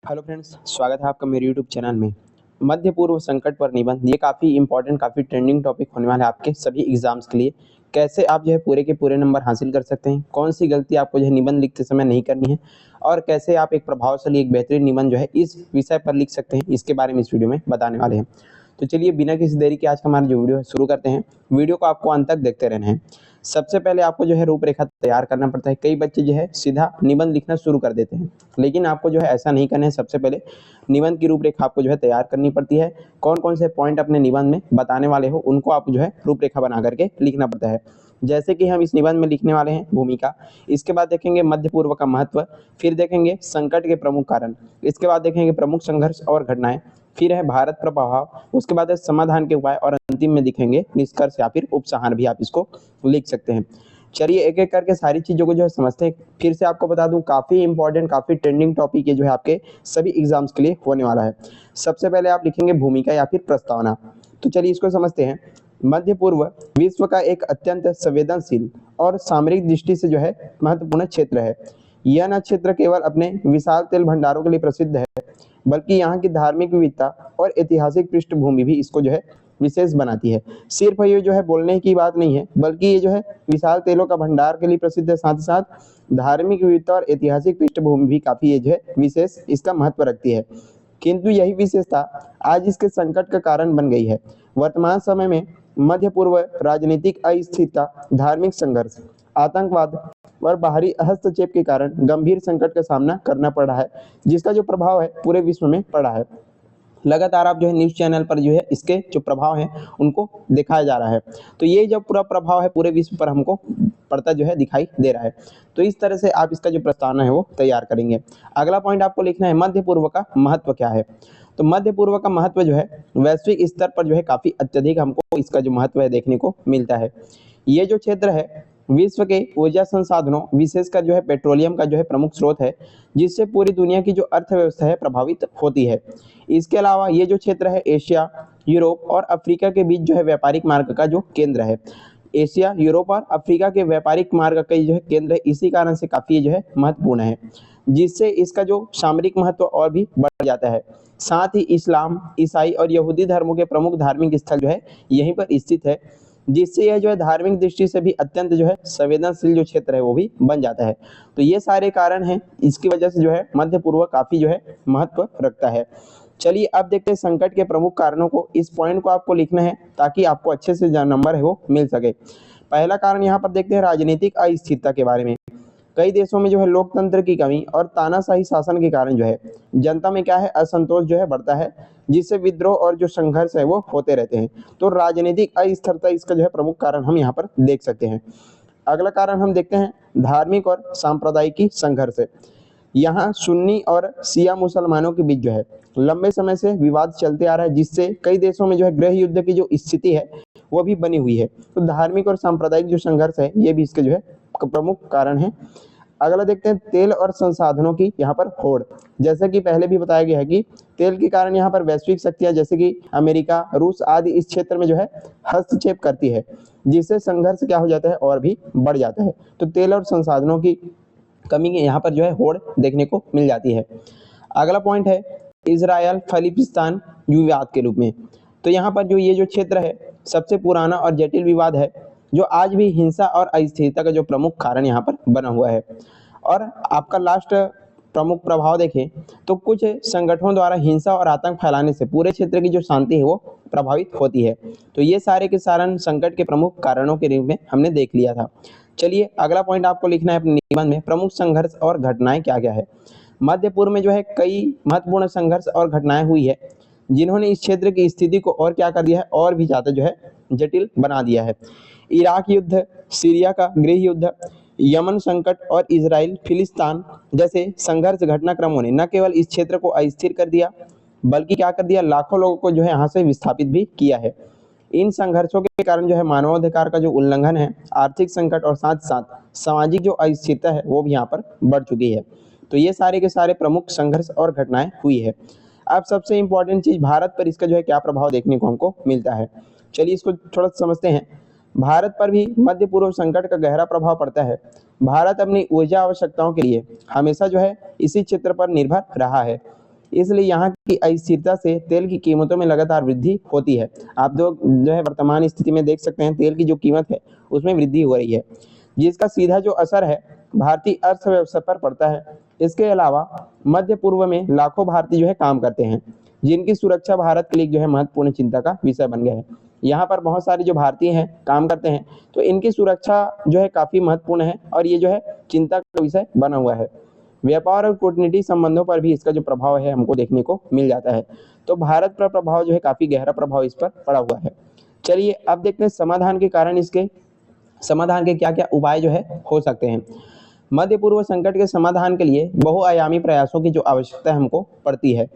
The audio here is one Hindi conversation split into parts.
हेलो फ्रेंड्स, स्वागत है आपका मेरे यूट्यूब चैनल में। मध्य पूर्व संकट पर निबंध ये काफ़ी इंपॉर्टेंट, काफ़ी ट्रेंडिंग टॉपिक होने वाला है आपके सभी एग्जाम्स के लिए। कैसे आप जो है पूरे के पूरे नंबर हासिल कर सकते हैं, कौन सी गलती आपको जो है निबंध लिखते समय नहीं करनी है और कैसे आप एक प्रभावशाली, एक बेहतरीन निबंध जो है इस विषय पर लिख सकते हैं, इसके बारे में इस वीडियो में बताने वाले हैं। तो चलिए बिना किसी देरी के आज का हमारा जो वीडियो है शुरू करते हैं। वीडियो को आपको अंत तक देखते रहना है। सबसे पहले आपको जो है रूपरेखा तैयार करना पड़ता है। कई बच्चे जो है सीधा निबंध लिखना शुरू कर देते हैं, लेकिन आपको जो है ऐसा नहीं करना है। सबसे पहले निबंध की रूपरेखा आपको जो है तैयार करनी पड़ती है। कौन कौन से पॉइंट अपने निबंध में बताने वाले हो उनको आप जो है रूपरेखा बना करके लिखना पड़ता है। जैसे कि हम इस निबंध में लिखने वाले हैं भूमिका, इसके बाद देखेंगे मध्य पूर्व का महत्व, फिर देखेंगे संकट के प्रमुख कारण, इसके बाद देखेंगे प्रमुख संघर्ष और घटनाएं, फिर है भारत पर प्रभाव, उसके बाद है समाधान के उपाय और अंतिम में दिखेंगे निष्कर्ष या फिर उपसंहार भी आप इसको लिख सकते हैं। चलिए एक एक करके सारी चीज़ों को जो है समझते हैं। फिर से आपको बता दूं, काफ़ी इंपॉर्टेंट, काफ़ी ट्रेंडिंग टॉपिक ये जो है आपके सभी एग्जाम्स के लिए होने वाला है। सबसे पहले आप लिखेंगे भूमिका या फिर प्रस्तावना। तो चलिए इसको समझते हैं। मध्य पूर्व विश्व का एक अत्यंत संवेदनशील और सामरिक दृष्टि से जो है महत्वपूर्ण क्षेत्र है। यह न क्षेत्र केवल अपने विशाल तेल भंडारों के लिए प्रसिद्ध है, बल्कि यहाँ की धार्मिक विविधता और ऐतिहासिक पृष्ठभूमि भी इसको जो है विशेष बनाती है। सिर्फ ये जो है बोलने की बात नहीं है, बल्कि ये जो है विशाल तेलों का भंडार के लिए प्रसिद्ध है, साथ ही साथ धार्मिक विविधता और ऐतिहासिक पृष्ठभूमि भी काफी ये जो है विशेष इसका महत्व रखती है। किंतु यही विशेषता आज इसके संकट का कारण बन गई है। वर्तमान समय में मध्य पूर्व राजनीतिक अस्थिरता, धार्मिक संघर्ष, आतंकवाद और बाहरी हस्तक्षेप के कारण गंभीर संकट का सामना करना पड़ रहा है, जिसका जो प्रभाव है पूरे विश्व में पड़ा है। लगातार आप जो है न्यूज़ चैनल पर जो है इसके जो प्रभाव हैं उनको दिखाया जा रहा है। तो ये जो पूरा प्रभाव है पूरे विश्व पर हमको पड़ता जो है दिखाई दे रहा है। तो इस तरह से आप इसका जो प्रस्तावना है वो तैयार करेंगे। अगला पॉइंट आपको लिखना है मध्य पूर्व का महत्व क्या है। तो मध्य पूर्व का महत्व जो है वैश्विक स्तर पर जो है काफ़ी अत्यधिक हमको इसका जो महत्व है देखने को मिलता है। ये जो क्षेत्र है विश्व के ऊर्जा संसाधनों, विशेषकर जो है पेट्रोलियम का जो है प्रमुख स्रोत है, जिससे पूरी दुनिया की जो अर्थव्यवस्था है प्रभावित होती है। इसके अलावा ये जो क्षेत्र है एशिया, यूरोप और अफ्रीका के बीच जो है व्यापारिक मार्ग का जो केंद्र है। एशिया, यूरोप और अफ्रीका के व्यापारिक मार्ग का जो है केंद्र है, इसी कारण से काफ़ी जो है महत्वपूर्ण है, जिससे इसका जो सामरिक महत्व और भी बढ़ जाता है। साथ ही इस्लाम, ईसाई और यहूदी धर्मों के प्रमुख धार्मिक स्थल जो है यहीं पर स्थित है, जिससे यह जो है धार्मिक दृष्टि से भी अत्यंत जो है संवेदनशील जो क्षेत्र है वो भी बन जाता है। तो ये सारे कारण हैं, इसकी वजह से जो है मध्य पूर्व काफ़ी जो है महत्व रखता है। चलिए अब देखते हैं संकट के प्रमुख कारणों को। इस पॉइंट को आपको लिखना है ताकि आपको अच्छे से जो नंबर है वो मिल सके। पहला कारण यहाँ पर देखते हैं राजनीतिक अस्थिरता के बारे में। कई देशों में जो है लोकतंत्र की कमी और तानाशाही शासन के कारण जो है जनता में क्या है असंतोष जो है बढ़ता है, जिससे विद्रोह और जो संघर्ष है वो होते रहते हैं। तो राजनीतिक अस्थिरता इसका जो है प्रमुख कारण हम यहाँ पर देख सकते हैं। अगला कारण हम देखते हैं धार्मिक और सांप्रदायिक संघर्ष है। यहाँ सुन्नी और शिया मुसलमानों के बीच जो है लंबे समय से विवाद चलते आ रहा है, जिससे कई देशों में जो है गृह युद्ध की जो स्थिति है वो भी बनी हुई है। तो धार्मिक और सांप्रदायिक जो संघर्ष है ये भी इसके जो है प्रमुख कारण है। अगला देखते हैं तेल और संसाधनों की यहाँ पर होड़। जैसे कि पहले भी बताया गया है कि तेल के कारण यहाँ पर वैश्विक शक्तियां जैसे कि अमेरिका, रूस आदि इस क्षेत्र में जो है हस्तक्षेप करती है, जिससे संघर्ष क्या हो जाता है और भी बढ़ जाता है। तो तेल और संसाधनों की कमी के यहाँ पर जो है होड़ देखने को मिल जाती है। अगला पॉइंट है इजराइल फलिस्तीन विवाद के रूप में। तो यहाँ पर जो ये जो क्षेत्र है सबसे पुराना और जटिल विवाद है, जो आज भी हिंसा और अस्थिरता का जो प्रमुख कारण यहाँ पर बना हुआ है। और आपका लास्ट प्रमुख प्रभाव देखें तो कुछ संगठनों द्वारा हिंसा और आतंक फैलाने से पूरे क्षेत्र की जो शांति है वो प्रभावित होती है। तो ये सारे के सारे संकट के प्रमुख कारणों के रूप में हमने देख लिया था। चलिए अगला पॉइंट आपको लिखना है अपने निबंध में प्रमुख संघर्ष और घटनाएं क्या क्या है। मध्य पूर्व में जो है कई महत्वपूर्ण संघर्ष और घटनाएं हुई है, जिन्होंने इस क्षेत्र की स्थिति को और क्या कर दिया है और भी ज़्यादा जो है जटिल बना दिया है। इराक युद्ध, सीरिया का गृह युद्ध, यमन संकट और इजराइल फिलिस्तीन जैसे संघर्ष घटनाक्रमों ने न केवल इस क्षेत्र को अस्थिर कर दिया, बल्कि क्या कर दिया लाखों लोगों को जो है यहाँ से विस्थापित भी किया है। इन संघर्षों के कारण जो है मानवाधिकार का जो उल्लंघन है, आर्थिक संकट और साथ साथ सामाजिक जो अस्थिरता है वो भी यहाँ पर बढ़ चुकी है। तो ये सारे के सारे प्रमुख संघर्ष और घटनाएं हुई है। अब सबसे इंपॉर्टेंट चीज भारत पर इसका जो है क्या प्रभाव देखने को हमको मिलता है। चलिए इसको थोड़ा समझते हैं। भारत पर भी मध्य पूर्व संकट का गहरा प्रभाव पड़ता है। भारत अपनी ऊर्जा आवश्यकताओं के लिए हमेशा जो है इसी क्षेत्र पर निर्भर रहा है। इसलिए यहाँ की अस्थिरता से तेल की कीमतों में लगातार वृद्धि होती है। आप जो है वर्तमान स्थिति में देख सकते हैं तेल की जो कीमत है उसमें वृद्धि हो रही है, जिसका सीधा जो असर है भारतीय अर्थव्यवस्था पर पड़ता है। इसके अलावा मध्य पूर्व में लाखों भारतीय जो है काम करते हैं, जिनकी सुरक्षा भारत के लिए जो है महत्वपूर्ण चिंता का विषय बन गया है। यहाँ पर बहुत सारे जो भारतीय हैं काम करते हैं, तो इनकी सुरक्षा जो है काफ़ी महत्वपूर्ण है और ये जो है चिंता का विषय बना हुआ है। व्यापार और कूटनीतिक संबंधों पर भी इसका जो प्रभाव है हमको देखने को मिल जाता है। तो भारत पर प्रभाव जो है काफ़ी गहरा प्रभाव इस पर पड़ा हुआ है। चलिए अब देखते हैं समाधान के कारण, इसके समाधान के क्या क्या उपाय जो है हो सकते हैं। मध्य पूर्व संकट के समाधान के लिए बहुआयामी प्रयासों की जो आवश्यकता हमको पड़ती है।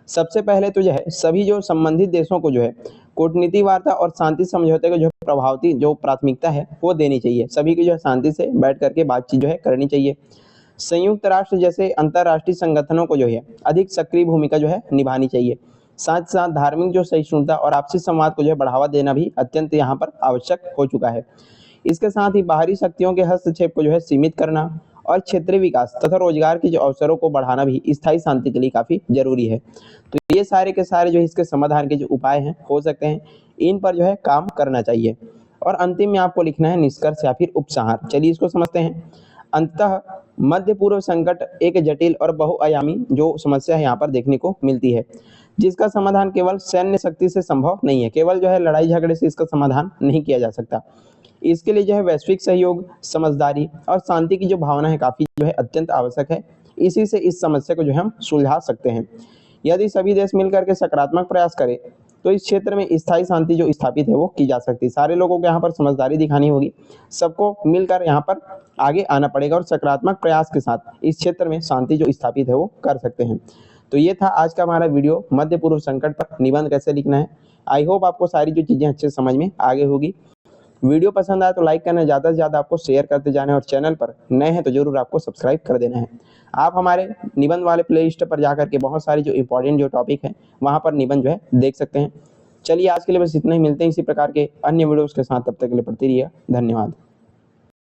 सबसे पहले तो जो है सभी जो संबंधित देशों को जो है कूटनीति वार्ता और शांति समझौते को जो प्रभावती जो प्राथमिकता है वो देनी चाहिए। सभी की जो है शांति से बैठ करके बातचीत जो है करनी चाहिए। संयुक्त राष्ट्र जैसे अंतर्राष्ट्रीय संगठनों को जो है अधिक सक्रिय भूमिका जो है निभानी चाहिए। साथ साथ धार्मिक जो सहिष्णुता और आपसी संवाद को जो है बढ़ावा देना भी अत्यंत यहाँ पर आवश्यक हो चुका है। इसके साथ ही बाहरी शक्तियों के हस्तक्षेप को जो है सीमित करना और क्षेत्रीय विकास तथा रोजगार के जो अवसरों को बढ़ाना भी स्थायी शांति के लिए काफ़ी जरूरी है। तो ये सारे के सारे जो इसके समाधान के जो उपाय हैं हो सकते हैं, इन पर जो है काम करना चाहिए। और अंतिम में आपको लिखना है निष्कर्ष या फिर उपसंहार। चलिए इसको समझते हैं। अंततः मध्य पूर्व संकट एक जटिल और बहुआयामी जो समस्या है यहाँ पर देखने को मिलती है, जिसका समाधान केवल सैन्य शक्ति से संभव नहीं है। केवल जो है लड़ाई झगड़े से इसका समाधान नहीं किया जा सकता। इसके लिए जो है वैश्विक सहयोग, समझदारी और शांति की जो भावना है काफ़ी जो है अत्यंत आवश्यक है। इसी से इस समस्या को जो है हम सुलझा सकते हैं। यदि सभी देश मिलकर के सकारात्मक प्रयास करें तो इस क्षेत्र में स्थायी शांति जो स्थापित है वो की जा सकती है। सारे लोगों को यहाँ पर समझदारी दिखानी होगी, सबको मिलकर यहाँ पर आगे आना पड़ेगा और सकारात्मक प्रयास के साथ इस क्षेत्र में शांति जो स्थापित है वो कर सकते हैं। तो ये था आज का हमारा वीडियो, मध्य पूर्व संकट पर निबंध कैसे लिखना है। आई होप आपको सारी जो चीज़ें अच्छे समझ में आगे होगी। वीडियो पसंद आए तो लाइक करना, ज़्यादा से ज़्यादा आपको शेयर करते जाना है और चैनल पर नए हैं तो जरूर आपको सब्सक्राइब कर देना है। आप हमारे निबंध वाले प्लेलिस्ट पर जाकर के बहुत सारी जो इंपॉर्टेंट जो टॉपिक हैं वहाँ पर निबंध जो है देख सकते हैं। चलिए आज के लिए बस इतना ही, मिलते हैं इसी प्रकार के अन्य वीडियोज़ के साथ। तब तक के लिए पढ़ते रहिए। धन्यवाद।